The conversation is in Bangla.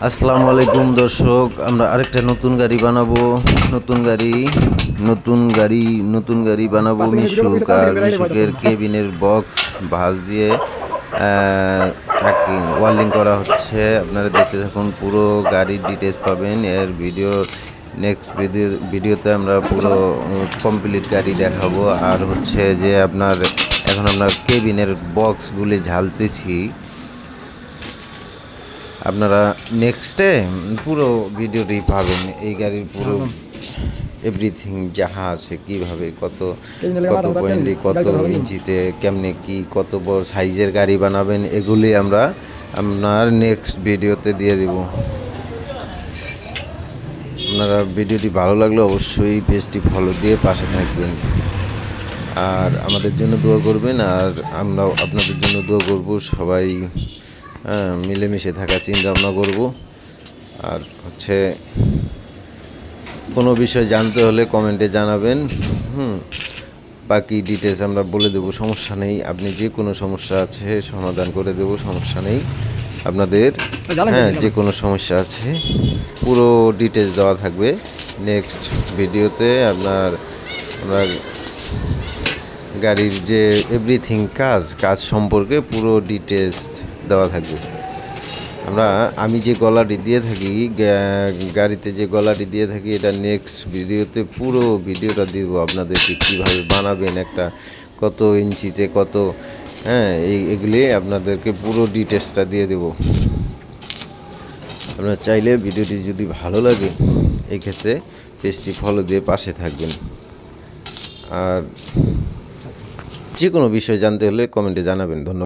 আসসালামু আলাইকুম দর্শক, আমরা আরেকটা নতুন গাড়ি বানাবো। নতুন গাড়ি বানাবো মিশুক। আর মিশুকের কেবিনের বক্স ভাঁজ দিয়ে ওয়ার্লিং করা হচ্ছে। আপনারা দেখতে থাকুন, পুরো গাড়ির ডিটেলস পাবেন এর নেক্সট ভিডিওতে আমরা পুরো কমপ্লিট গাড়ি দেখাবো। আর হচ্ছে যে এখন আমরা কেবিনের বক্সগুলি ঝালতেছি। আপনারা নেক্সটে পুরো ভিডিওটি পাবেন, এই গাড়ির পুরো এভরিথিং যাহা আছে, কীভাবে কত পয়েন্টে কত ইঞ্চিতে কেমনে কি কত বড় সাইজের গাড়ি বানাবেন, এগুলি আমরা আপনার নেক্সট ভিডিওতে দিয়ে দিব। আপনারা ভিডিওটি ভালো লাগলে অবশ্যই পেজটি ফলো দিয়ে পাশে থাকবেন আর আমাদের জন্য দোয়া করবেন। আর আমরাও আপনাদের জন্য দোয়া করব। সবাই মিলেমিশে থাকার চিন্তা ভাবনা করব। আর হচ্ছে কোনো বিষয় জানতে হলে কমেন্টে জানাবেন। বাকি ডিটেলস আমরা বলে দেবো, সমস্যা নেই। আপনি যে কোনো সমস্যা আছে সমাধান করে দেব, সমস্যা নেই আপনাদের। যে কোনো সমস্যা আছে পুরো ডিটেলস দেওয়া থাকবে নেক্সট ভিডিওতে। আমরা গাড়ির যে এভরিথিং কাজ সম্পর্কে পুরো ডিটেলস দেওয়া থাকবে। আমি যে গলাটি দিয়ে থাকি, গাড়িতে যে গলাটি দিয়ে থাকি, এটা নেক্সট ভিডিওতে পুরো ভিডিওটা দিব আপনাদেরকে, কীভাবে বানাবেন একটা, কত ইঞ্চিতে কত, এগুলি আপনাদেরকে পুরো ডিটেলসটা দিয়ে দেব। আপনারা চাইলে ভিডিওটি যদি ভালো লাগে এই ক্ষেত্রে পেজটি ফলো দিয়ে পাশে থাকবেন। আর যে কোনো বিষয় জানতে হলে কমেন্টে জানাবেন। ধন্যবাদ।